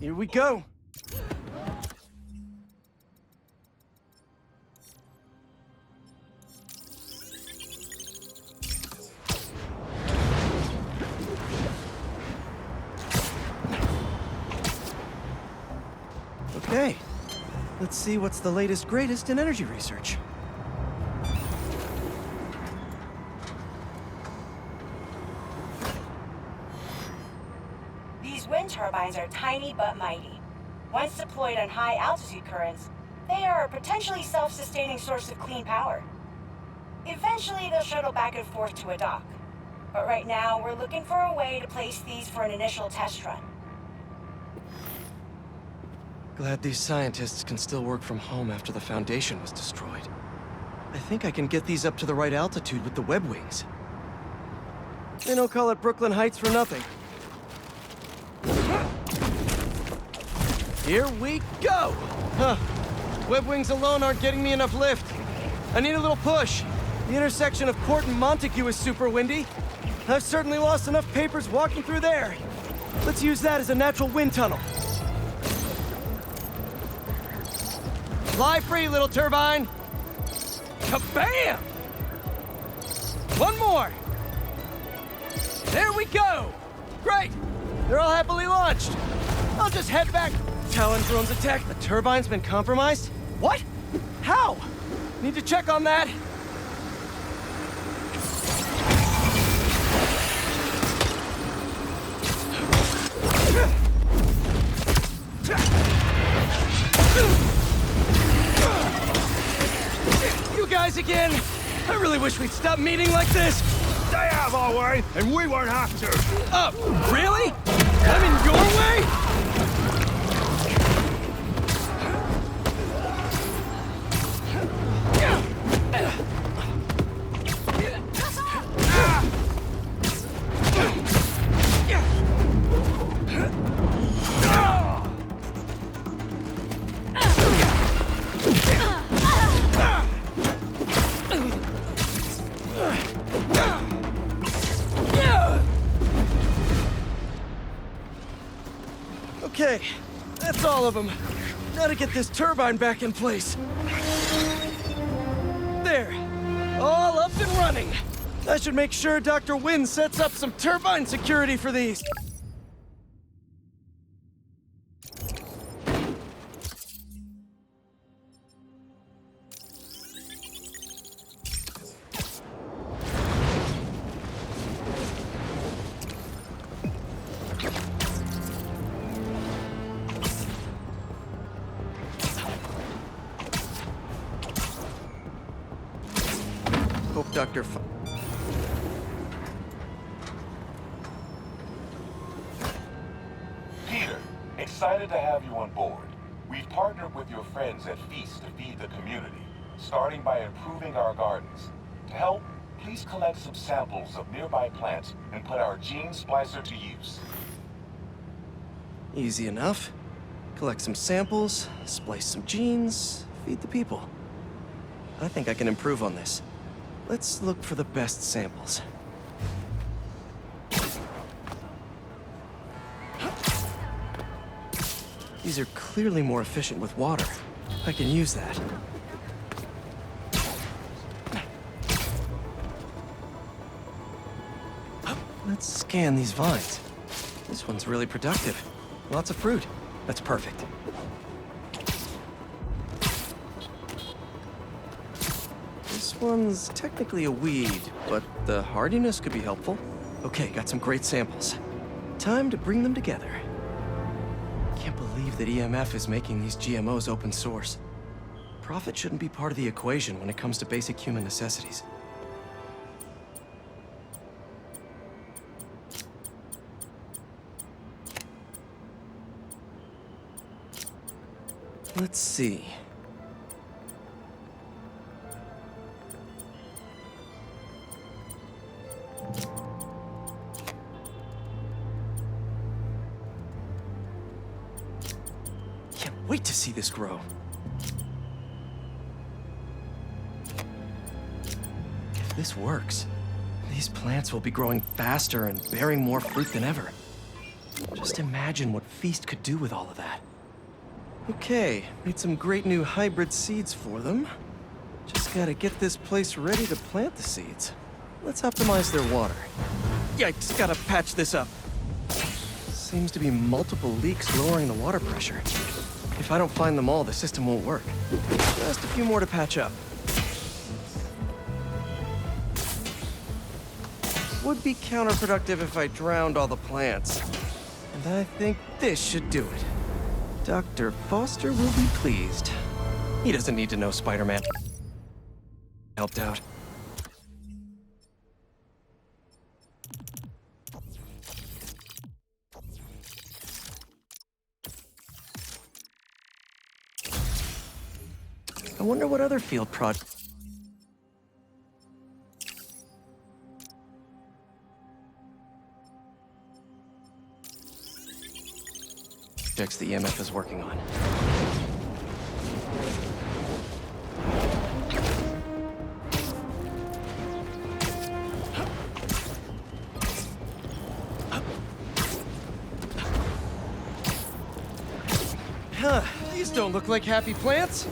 Here we go. Okay, let's see what's the latest greatest in energy research. These wind turbines are tiny but mighty. Once deployed on high altitude currents, they are a potentially self-sustaining source of clean power. Eventually, they'll shuttle back and forth to a dock. But right now, we're looking for a way to place these for an initial test run. Glad these scientists can still work from home after the Foundation was destroyed. I think I can get these up to the right altitude with the web wings. They don't call it Brooklyn Heights for nothing. Here we go! Huh. Web wings alone aren't getting me enough lift. I need a little push. The intersection of Court and Montague is super windy. I've certainly lost enough papers walking through there. Let's use that as a natural wind tunnel. Fly free, little turbine! Kabam! One more! There we go! Great! They're all happily launched. I'll just head back. Talon drones attack. The turbine's been compromised? What? How? Need to check on that. You guys again? I really wish we'd stop meeting like this. Stay out of our way, and we won't have to. Really? I'm in your way? Okay, that's all of them. Now to get this turbine back in place. There, all up and running. I should make sure Dr. Wynn sets up some turbine security for these. Hope Dr. Peter, excited to have you on board. We've partnered with your friends at Feast to feed the community, starting by improving our gardens. To help, please collect some samples of nearby plants and put our gene splicer to use. Easy enough. Collect some samples, splice some genes, feed the people. I think I can improve on this. Let's look for the best samples. These are clearly more efficient with water. I can use that. Let's scan these vines. This one's really productive. Lots of fruit. That's perfect. This one's technically a weed, but the hardiness could be helpful. Okay, got some great samples. Time to bring them together. Can't believe that EMF is making these GMOs open source. Profit shouldn't be part of the equation when it comes to basic human necessities. Let's see. Can't wait to see this grow. If this works, these plants will be growing faster and bearing more fruit than ever. Just imagine what Feast could do with all of that. Okay, made some great new hybrid seeds for them. Just gotta get this place ready to plant the seeds. Let's optimize their water. Yikes, gotta patch this up. Seems to be multiple leaks lowering the water pressure. If I don't find them all, the system won't work. Just a few more to patch up. Would be counterproductive if I drowned all the plants. And I think this should do it. Dr. Foster will be pleased. He doesn't need to know Spider-Man helped out. I wonder what other field projects the EMF is working on. Huh, these don't look like happy plants.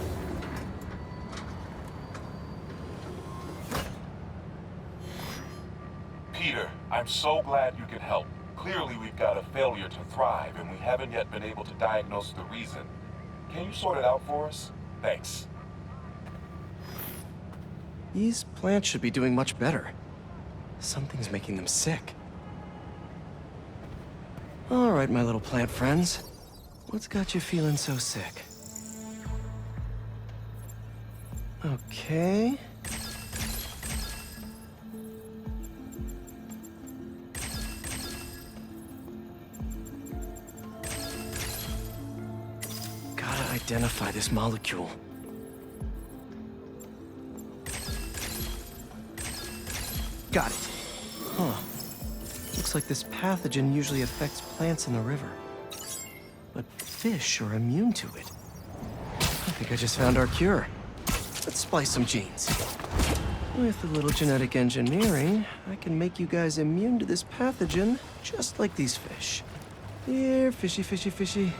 Peter, I'm so glad you can help. Clearly, we've got a failure to thrive, and we haven't yet been able to diagnose the reason. Can you sort it out for us? Thanks. These plants should be doing much better. Something's making them sick. All right, my little plant friends. What's got you feeling so sick? Okay. Identify this molecule. Got it. Huh. Looks like this pathogen usually affects plants in the river. But fish are immune to it. I think I just found our cure. Let's splice some genes. With a little genetic engineering, I can make you guys immune to this pathogen, just like these fish. Here, fishy, fishy, fishy.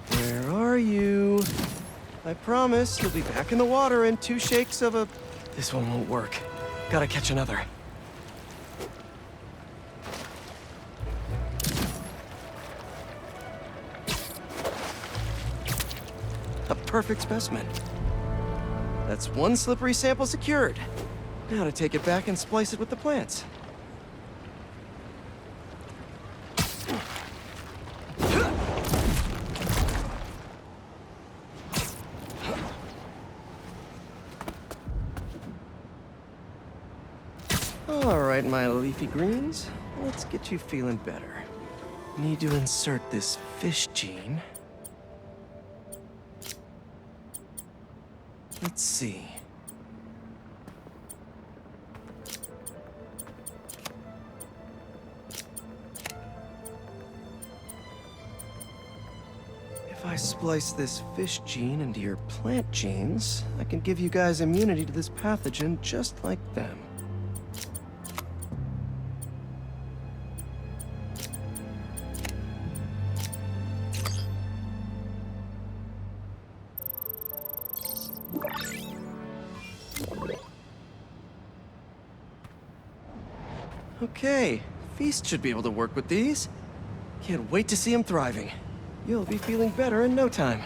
Where are you? I promise you'll be back in the water in 2 shakes of a... This one won't work. Gotta catch another. A perfect specimen. That's 1 slippery sample secured. Now to take it back and splice it with the plants. All right, my leafy greens. Let's get you feeling better. Need to insert this fish gene. Let's see. If I splice this fish gene into your plant genes, I can give you guys immunity to this pathogen just like them. Okay, Feast should be able to work with these. Can't wait to see him thriving. You'll be feeling better in no time.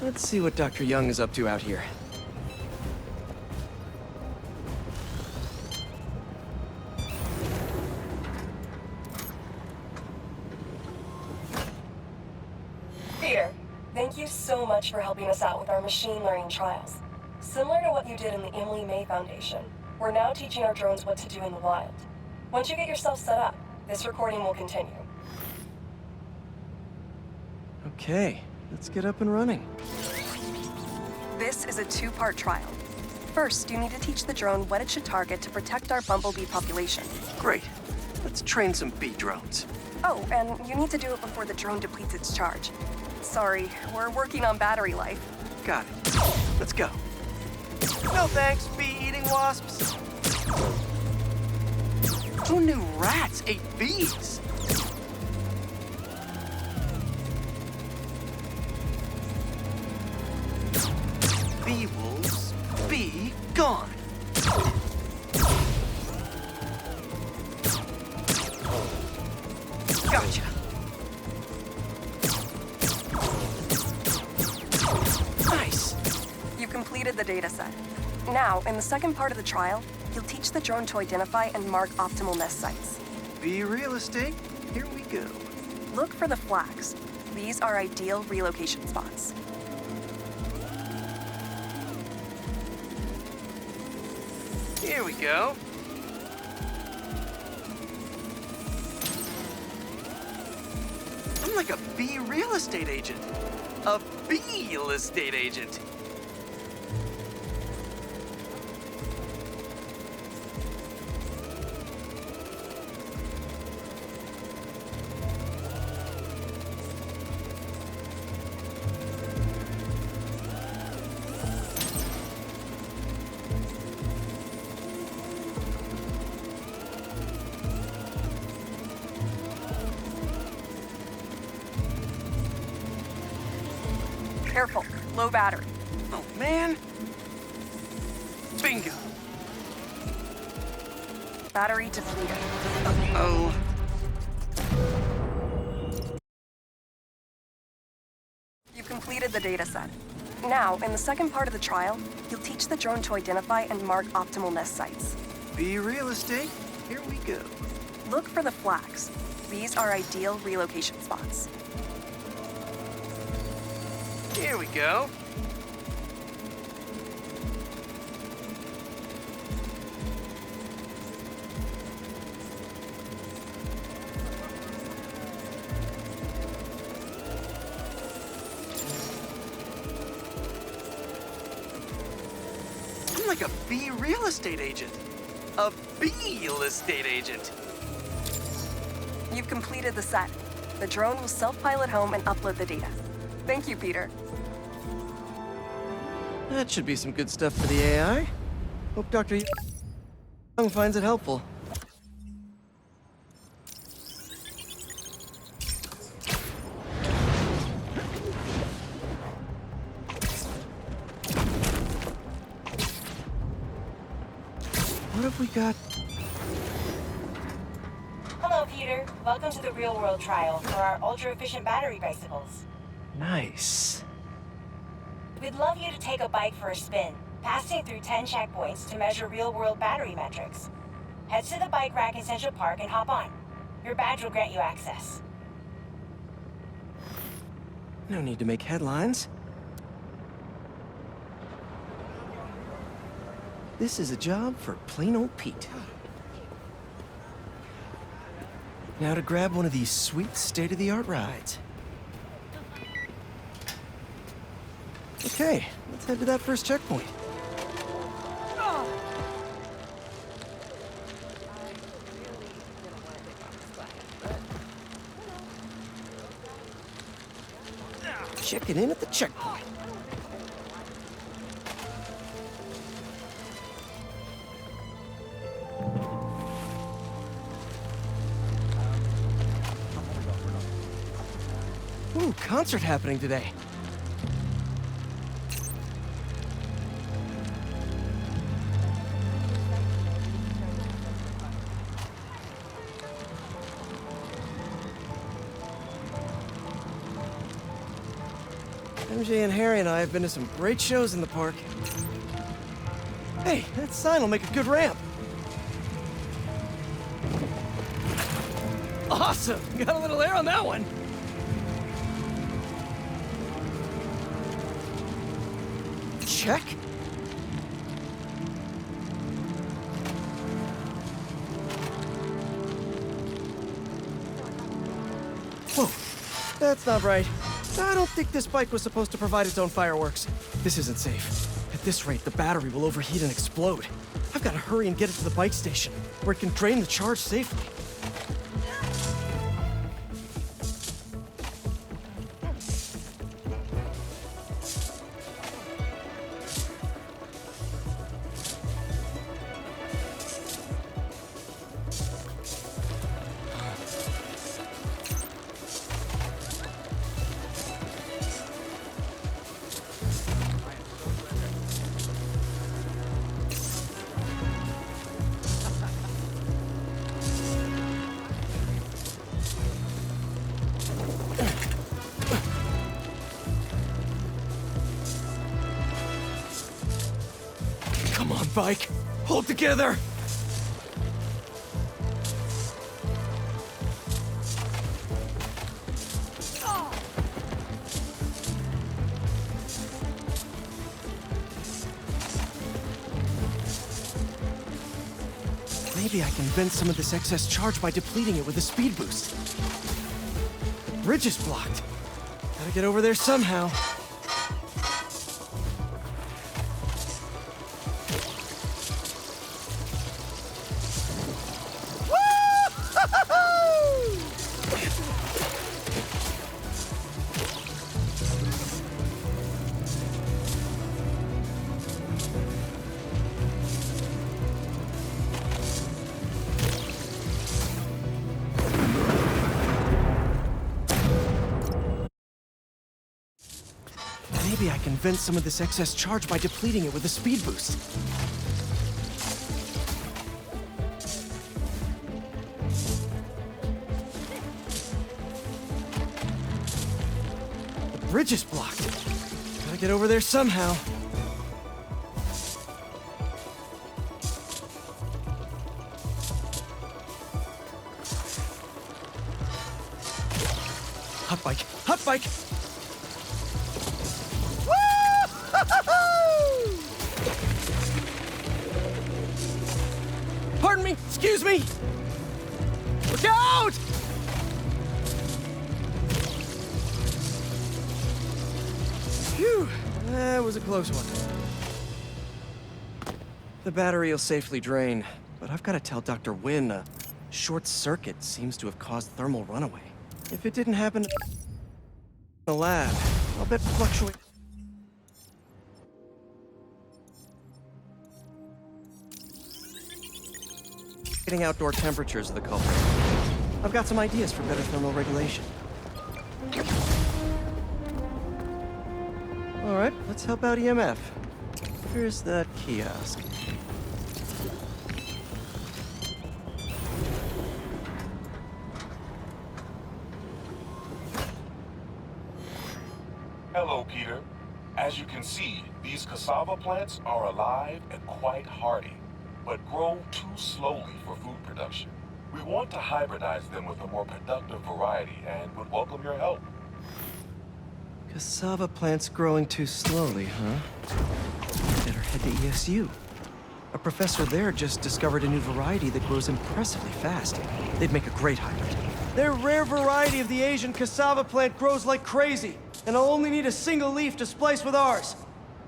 Let's see what Dr. Young is up to out here. Peter, thank you so much for helping us out with our machine learning trials. Similar to what you did in the Emily May Foundation, we're now teaching our drones what to do in the wild. Once you get yourself set up, this recording will continue. Okay, let's get up and running. This is a 2-part trial. First, you need to teach the drone what it should target to protect our bumblebee population. Great. Let's train some bee drones. Oh, and you need to do it before the drone depletes its charge. Sorry, we're working on battery life. Got it. Let's go. No thanks, bee-eating wasps. Who knew rats ate bees? Bee wolves, be gone. Gotcha. Nice. You completed the data set. Now, in the second part of the trial, you'll teach the drone to identify and mark optimal nest sites. Bee real estate, here we go. Look for the flags. These are ideal relocation spots. Here we go. I'm like a bee real estate agent. A bee real estate agent. Careful, low battery. Oh, man. Bingo. Battery depleted. Oh. You completed the data set. Now, in the second part of the trial, you'll teach the drone to identify and mark optimal nest sites. Bee real estate, here we go. Look for the flags. These are ideal relocation spots. Here we go. I'm like a bee real estate agent. A bee real estate agent. You've completed the set. The drone will self-pilot home and upload the data. Thank you, Peter. That should be some good stuff for the AI. Hope Dr. Young finds it helpful. What have we got? Hello, Peter. Welcome to the real-world trial for our ultra-efficient battery bicycles. Nice. We'd love you to take a bike for a spin, passing through 10 checkpoints to measure real-world battery metrics. Head to the bike rack in Central Park and hop on. Your badge will grant you access. No need to make headlines. This is a job for plain old Pete. Now to grab one of these sweet state-of-the-art rides. Okay, let's head to that first checkpoint. Checking in at the checkpoint. Ooh, concert happening today. MJ and Harry and I have been to some great shows in the park. Hey, that sign will make a good ramp. Awesome! Got a little air on that one. Check. Whoa, that's not right. I don't think this bike was supposed to provide its own fireworks. This isn't safe. At this rate, the battery will overheat and explode. I've got to hurry and get it to the bike station, where it can drain the charge safely. bike! Hold together! Maybe I can vent some of this excess charge by depleting it with a speed boost. The bridge is blocked. Gotta get over there somehow. Maybe I can vent some of this excess charge by depleting it with a speed boost. The bridge is blocked. Gotta get over there somehow. Hot bike! Hot bike! Pardon me! Excuse me! Look out! Phew! That was a close one. The battery will safely drain, but I've got to tell Dr. Wynn a short circuit seems to have caused thermal runaway. If it didn't happen in the lab, I'll bet fluctuate. Outdoor temperatures are the culprit. I've got some ideas for better thermal regulation. All right, let's help out EMF. Here's that kiosk. Hello, Peter. As you can see, these cassava plants are alive and quite hardy, but grow too slowly for food production. We want to hybridize them with a more productive variety and would welcome your help. Cassava plants growing too slowly, huh? Better head to ESU. A professor there just discovered a new variety that grows impressively fast. They'd make a great hybrid. Their rare variety of the Asian cassava plant grows like crazy, and I'll only need a single leaf to splice with ours.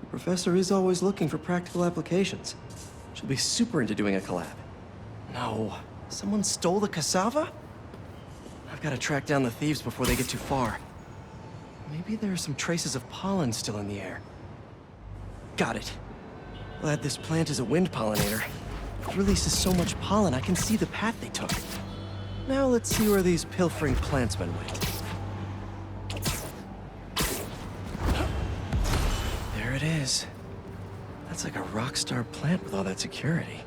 The professor is always looking for practical applications. She'll be super into doing a collab. No, someone stole the cassava? I've got to track down the thieves before they get too far. Maybe there are some traces of pollen still in the air. Got it. Glad this plant is a wind pollinator. It releases so much pollen, I can see the path they took. Now let's see where these pilfering plantsmen went. There it is. That's like a rock star plant with all that security.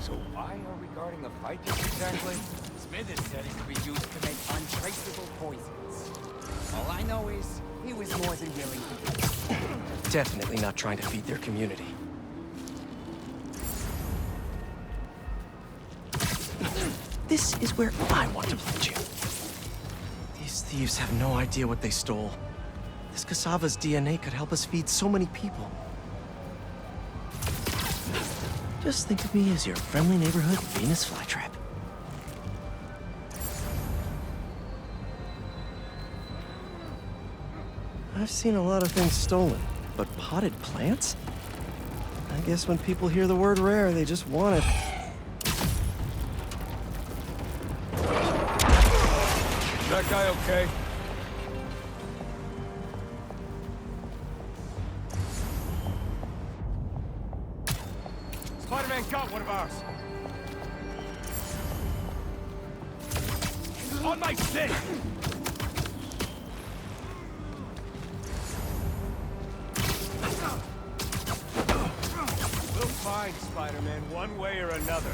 So why are we guarding the fight just exactly? Smithers said it could be used to make untraceable poisons. All I know is, he was more than willing to do it. Definitely not trying to feed their community. This is where I want to plant you. These thieves have no idea what they stole. This cassava's DNA could help us feed so many people. Just think of me as your friendly neighborhood Venus flytrap. I've seen a lot of things stolen, but potted plants? I guess when people hear the word rare, they just want it. Is that guy okay? Spider-Man got one of ours. On my stick! We'll find Spider-Man one way or another.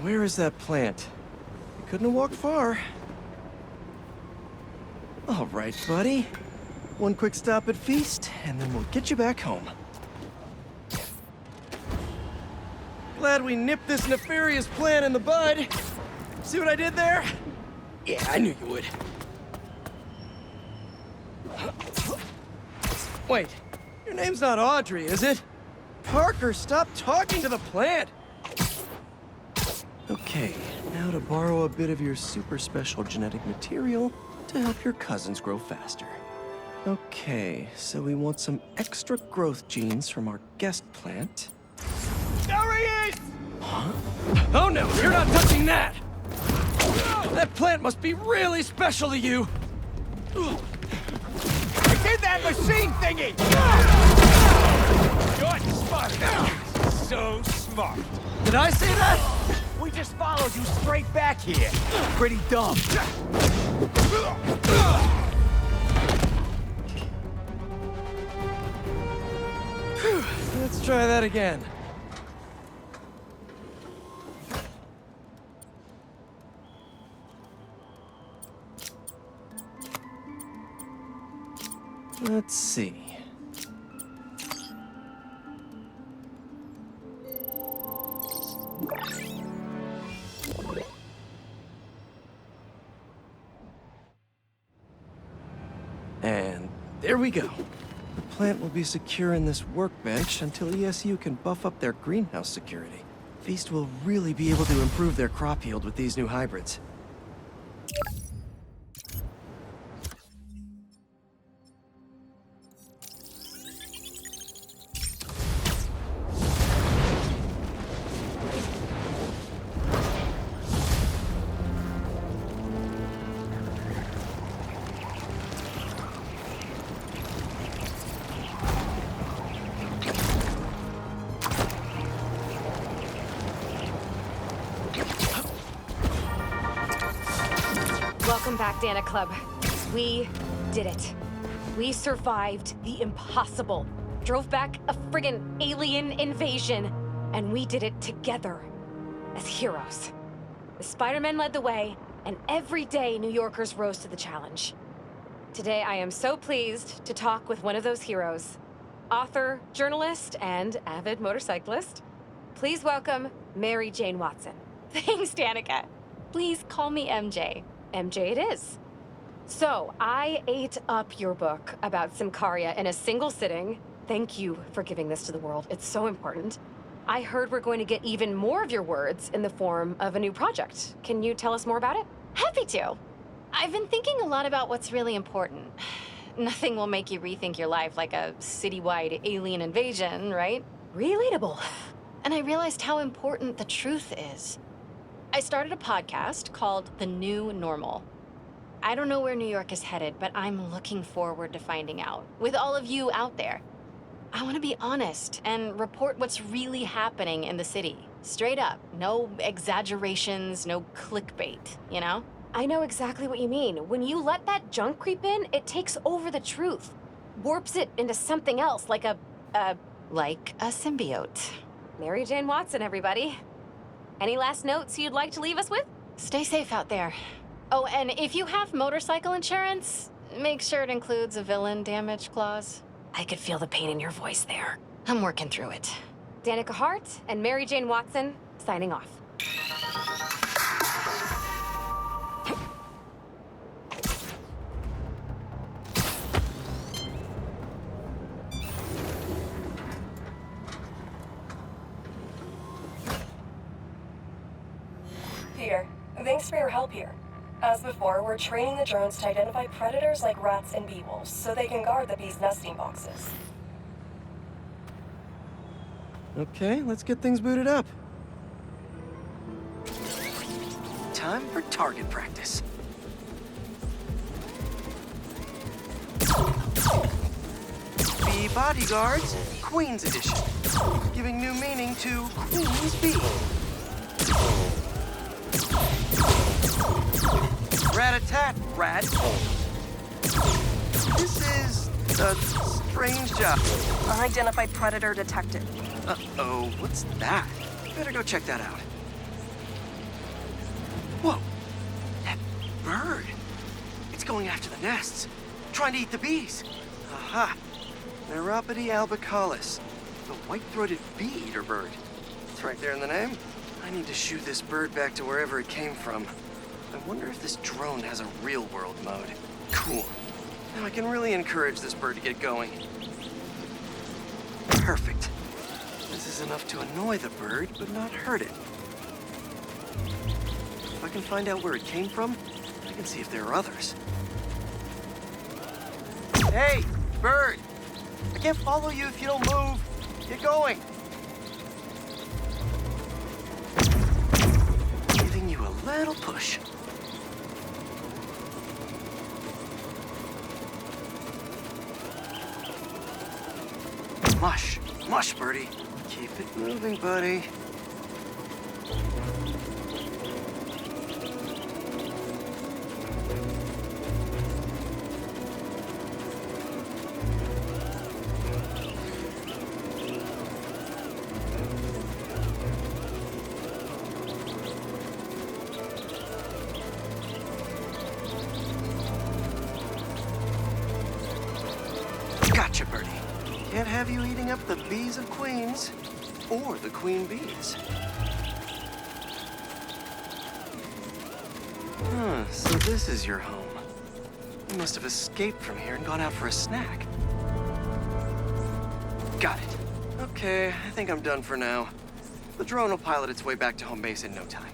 where is that plant? You couldn't have walked far. All right, buddy. One quick stop at Feast, and then we'll get you back home. Glad we nipped this nefarious plan in the bud. See what I did there? Yeah, I knew you would. Wait, your name's not Audrey, is it? Parker, stop talking to the plant! Okay, now to borrow a bit of your super special genetic material to help your cousins grow faster. Okay, so we want some extra growth genes from our guest plant. There he is! Huh? Oh no, you're not touching that! That plant must be really special to you! It's in that machine thingy! You're smart. So smart. Did I say that? We just followed you straight back here. Pretty dumb. Let's try that again. Let's see. And there we go. The plant will be secure in this workbench until ESU can buff up their greenhouse security. Feast will really be able to improve their crop yield with these new hybrids. Welcome back, Dana Club. We did it. We survived the impossible. Drove back a friggin' alien invasion. And we did it together. As heroes. The Spider-Men led the way, and every day New Yorkers rose to the challenge. Today I am so pleased to talk with one of those heroes. Author, journalist, and avid motorcyclist. Please welcome Mary Jane Watson. Thanks, Danica. Please call me MJ. MJ it is. So, I ate up your book about Symkaria in a single sitting. Thank you for giving this to the world. It's so important. I heard we're going to get even more of your words in the form of a new project. Can you tell us more about it? Happy to. I've been thinking a lot about what's really important. Nothing will make you rethink your life like a citywide alien invasion, right? Relatable. And I realized how important the truth is. I started a podcast called The New Normal. I don't know where New York is headed, but I'm looking forward to finding out. With all of you out there. I want to be honest and report what's really happening in the city. Straight up. No exaggerations, no clickbait, you know? I know exactly what you mean. When you let that junk creep in, it takes over the truth. Warps it into something else, like a symbiote. Mary Jane Watson, everybody. Any last notes you'd like to leave us with? Stay safe out there. Oh, and if you have motorcycle insurance, make sure it includes a villain damage clause. I could feel the pain in your voice there. I'm working through it. Danica Hart and Mary Jane Watson, signing off. Peter, thanks for your help here. As before, we're training the drones to identify predators like rats and bee wolves, so they can guard the bees' nesting boxes. Okay, let's get things booted up. Time for target practice. Bee Bodyguards, Queen's Edition. Giving new meaning to Queen's Bee. Rat-a-tat, rat. This is a strange job. Unidentified predator detected. Uh-oh, what's that? Better go check that out. Whoa! That bird! It's going after the nests, trying to eat the bees. Aha! Neuropody albicollis, the white-throated bee-eater bird. It's right there in the name. I need to shoo this bird back to wherever it came from. I wonder if this drone has a real-world mode. Cool. Now I can really encourage this bird to get going. Perfect. This is enough to annoy the bird, but not hurt it. If I can find out where it came from, I can see if there are others. Hey, bird! I can't follow you if you don't move. Get going. Giving you a little push. Mush. Mush, birdie. Keep it moving, buddy. Gotcha, birdie. Can't have you eating up the bees of queens, or the queen bees. So this is your home. You must have escaped from here and gone out for a snack. Got it. Okay, I think I'm done for now. The drone will pilot its way back to home base in no time.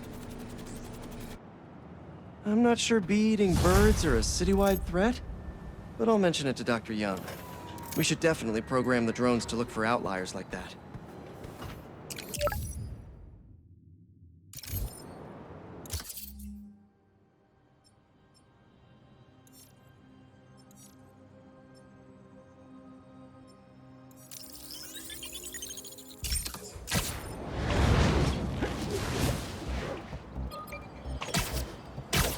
I'm not sure bee-eating birds are a citywide threat, but I'll mention it to Dr. Young. We should definitely program the drones to look for outliers like that.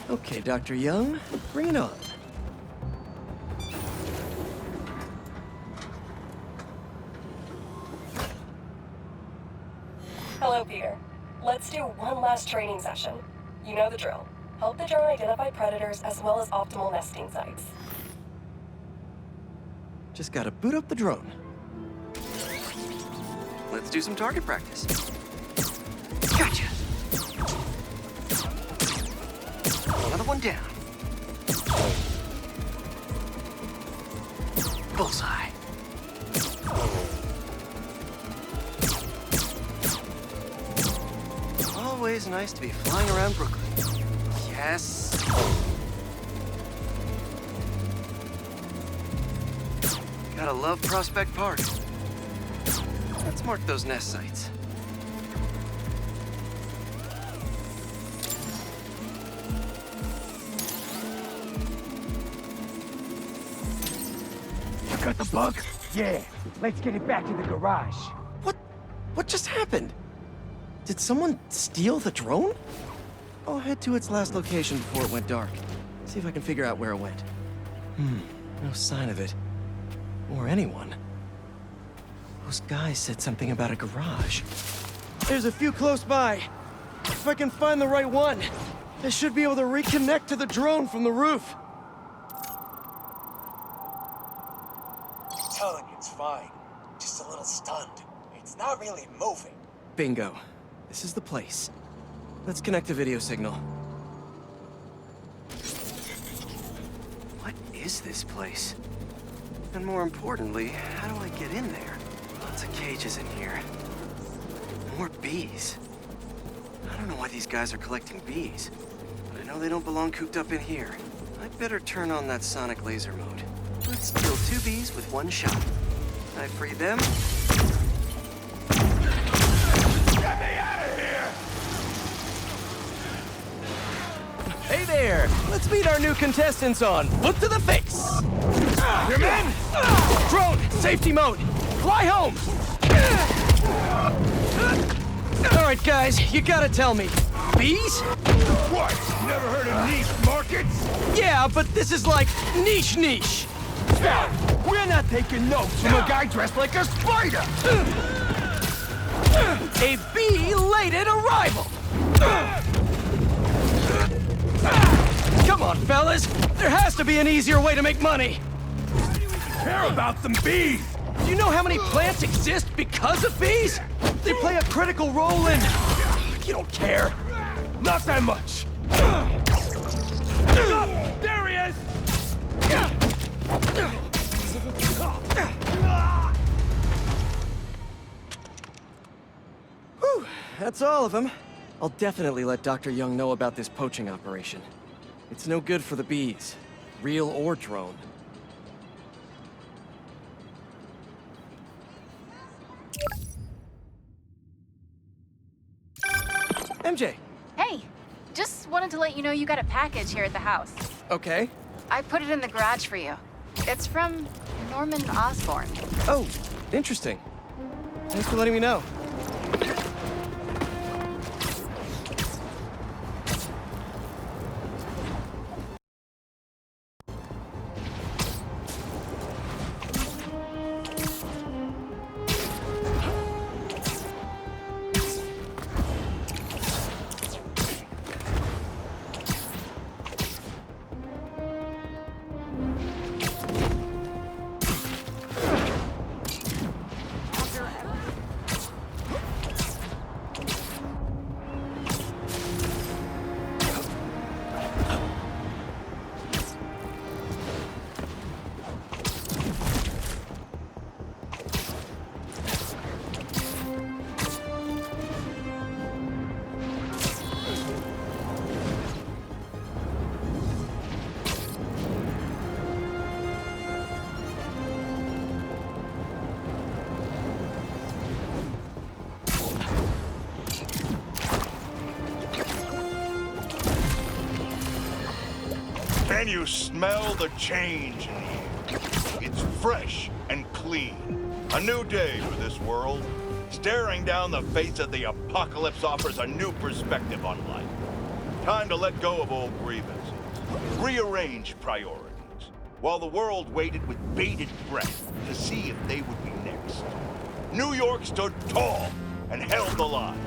Okay, Dr. Young, bring it on. Hello, Peter. Let's do one last training session. You know the drill. Help the drone identify predators as well as optimal nesting sites. Just gotta boot up the drone. Let's do some target practice. Gotcha! Another one down. Bullseye. Always nice to be flying around Brooklyn. Yes. Gotta love Prospect Park. Let's mark those nest sites. You got the bug? Yeah. Let's get it back to the garage. What just happened? Did someone steal the drone? I'll head to its last location before it went dark. See if I can figure out where it went. No sign of it. Or anyone. Those guys said something about a garage. There's a few close by. If I can find the right one, I should be able to reconnect to the drone from the roof. I'm telling you, it's fine. Just a little stunned. It's not really moving. Bingo. This is the place. Let's connect the video signal. What is this place? And more importantly, how do I get in there? Lots of cages in here. More bees. I don't know why these guys are collecting bees, but I know they don't belong cooped up in here. I'd better turn on that sonic laser mode. Let's kill 2 bees with 1 shot. I free them. Get me out of here! Hey there! Let's meet our new contestants on Foot to the Face! Your men! Drone, safety mode! Fly home! Alright guys, you gotta tell me. Bees? What? Never heard of niche markets? Yeah, but this is like niche. Now, we're not taking notes from a guy dressed like a spider! A bee-lated arrival! Come on, fellas! There has to be an easier way to make money! Care about them bees! Do you know how many plants exist because of bees? They play a critical role in... You don't care. Not that much. There he is! Whew, that's all of them. I'll definitely let Dr. Young know about this poaching operation. It's no good for the bees, real or drone. MJ. Hey, just wanted to let you know you got a package here at the house. Okay. I put it in the garage for you. It's from Norman Osborn. Oh, interesting. Thanks for letting me know. Can you smell the change in here? It's fresh and clean. A new day for this world. Staring down the face of the apocalypse offers a new perspective on life. Time to let go of old grievances. Rearrange priorities. While the world waited with bated breath to see if they would be next. New York stood tall and held the line.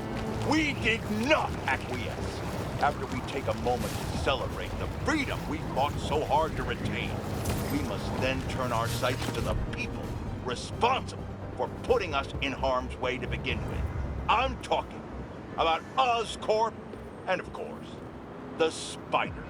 We did not acquiesce. After we take a moment to celebrate the freedom we fought so hard to retain, we must then turn our sights to the people responsible for putting us in harm's way to begin with. I'm talking about Oscorp and, of course, the Spider.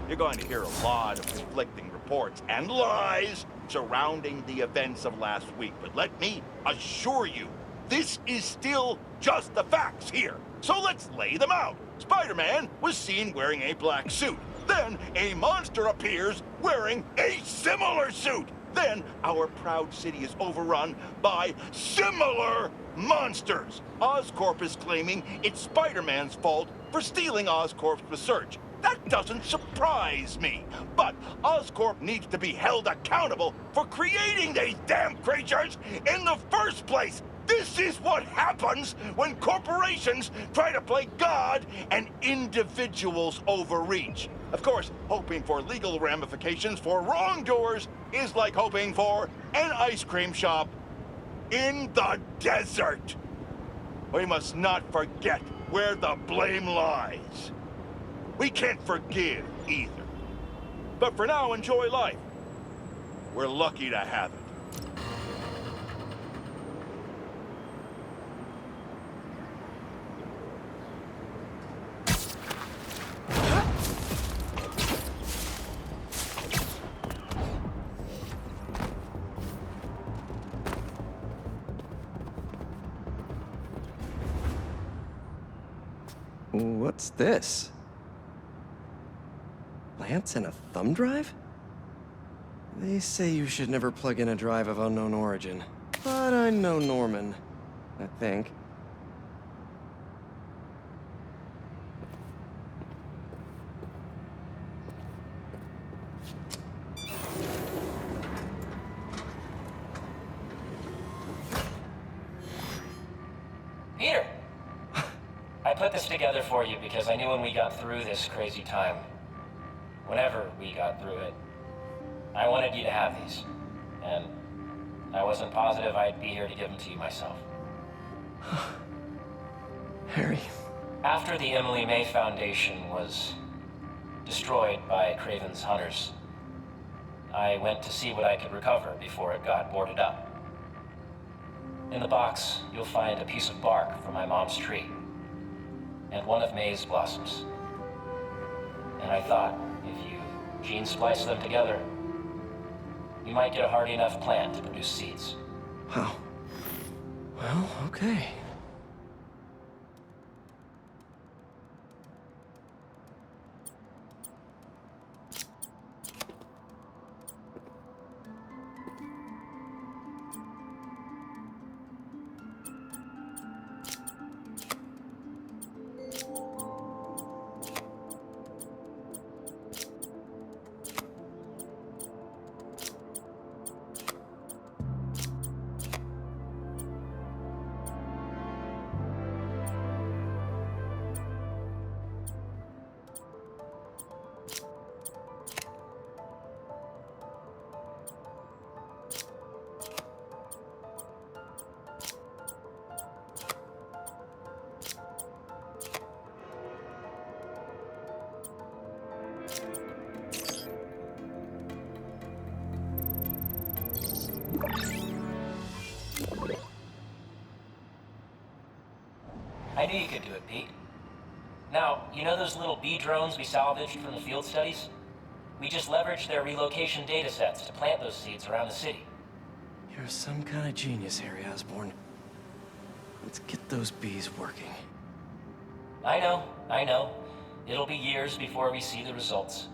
You're going to hear a lot of conflicting reports and lies surrounding the events of last week, but let me assure you, this is still just the facts here. So let's lay them out. Spider-Man was seen wearing a black suit. Then a monster appears wearing a similar suit. Then our proud city is overrun by similar monsters. Oscorp is claiming it's Spider-Man's fault for stealing Oscorp's research. That doesn't surprise me. But Oscorp needs to be held accountable for creating these damn creatures in the first place. This is what happens when corporations try to play God and individuals overreach. Of course, hoping for legal ramifications for wrongdoers is like hoping for an ice cream shop in the desert. We must not forget where the blame lies. We can't forgive either. But for now, enjoy life. We're lucky to have it. What's this? Lance and a thumb drive? They say you should never plug in a drive of unknown origin. But I know Norman, I think. Peter! I put this together for you because I knew when we got through this crazy time, whenever we got through it, I wanted you to have these. And I wasn't positive I'd be here to give them to you myself. Harry. After the Emily May Foundation was destroyed by Craven's hunters. I went to see what I could recover before it got boarded up. In the box, you'll find a piece of bark from my mom's tree, and one of May's blossoms. And I thought, if you gene splice them together, you might get a hardy enough plant to produce seeds. Wow. Well, okay. I knew you could do it, Pete. Now, you know those little bee drones we salvaged from the field studies? We just leveraged their relocation data sets to plant those seeds around the city. You're some kind of genius, Harry Osborn. Let's get those bees working. I know. It'll be years before we see the results.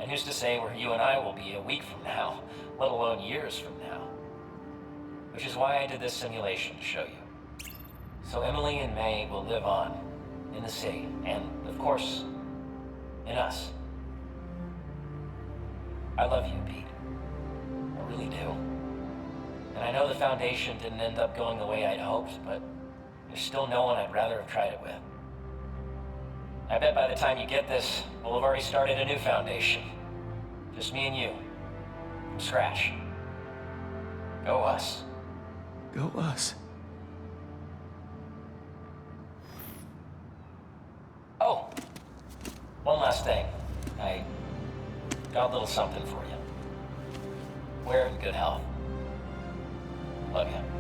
And who's to say where you and I will be a week from now, let alone years from now? Which is why I did this simulation to show you. So Emily and May will live on, in the city, and, of course, in us. I love you, Pete. I really do. And I know the Foundation didn't end up going the way I'd hoped, but there's still no one I'd rather have tried it with. I bet by the time you get this, we'll have already started a new Foundation. Just me and you. From scratch. Go us. Go us. Oh, one last thing. I got a little something for you. Wear it in good health. Love you.